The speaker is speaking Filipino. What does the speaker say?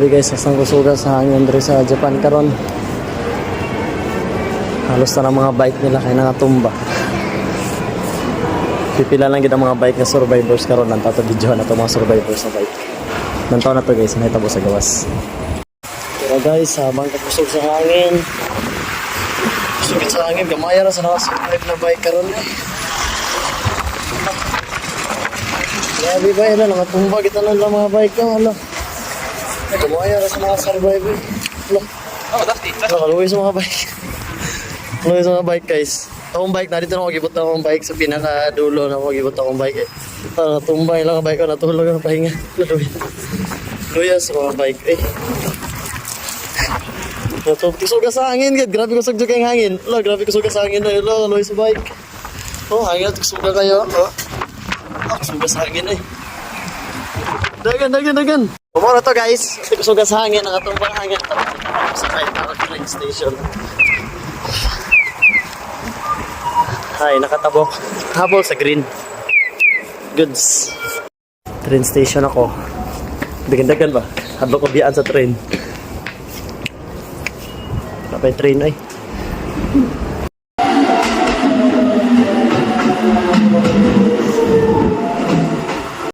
Sabi guys, asang kusuga sa hangin diri sa Japan karon. Halos na ng mga bike nila kay nangatumba. Pipila lang gid ang mga bike nga survivors karon nang tato video na to mga survivors sa bike. Nang taon na to guys, nahitabo sa gawas. Pero guys, habang kapusog sa hangin. Sugit sa hangin, gamaya na sa nakasurvive na bike karon eh. Grabe ba yun, nakatumba kita lang mga bike ka, hala. Gamaya na sa nakasurvive eh. Hala, kaluwi sa mga bike. Kaluwi sa mga bike guys. Akong bike, narito na ako gibot na akong bike sa pinakadulo na ako gibot na akong bike eh. Natumbay lang ang bike ko, natulog ang pahinga. Luya sa mga bike eh. Kusog ka sa hangin, grabe kusog dyan kayong hangin. Hala, grabe kusog ka sa hangin na. Hala, luya sa bike. Oh, hangin, kusog ka kayo. Oh. Kusog ka sa hangin eh. Dagan. Pumara to guys. Kusog ka sa hangin, ang atumbang hangin. Sa kahit na train station. Ay, nakatabok. Habol sa green. Goods. Train station ako. Dagan ba? Habang ko biyaan sa train. Napay train ay.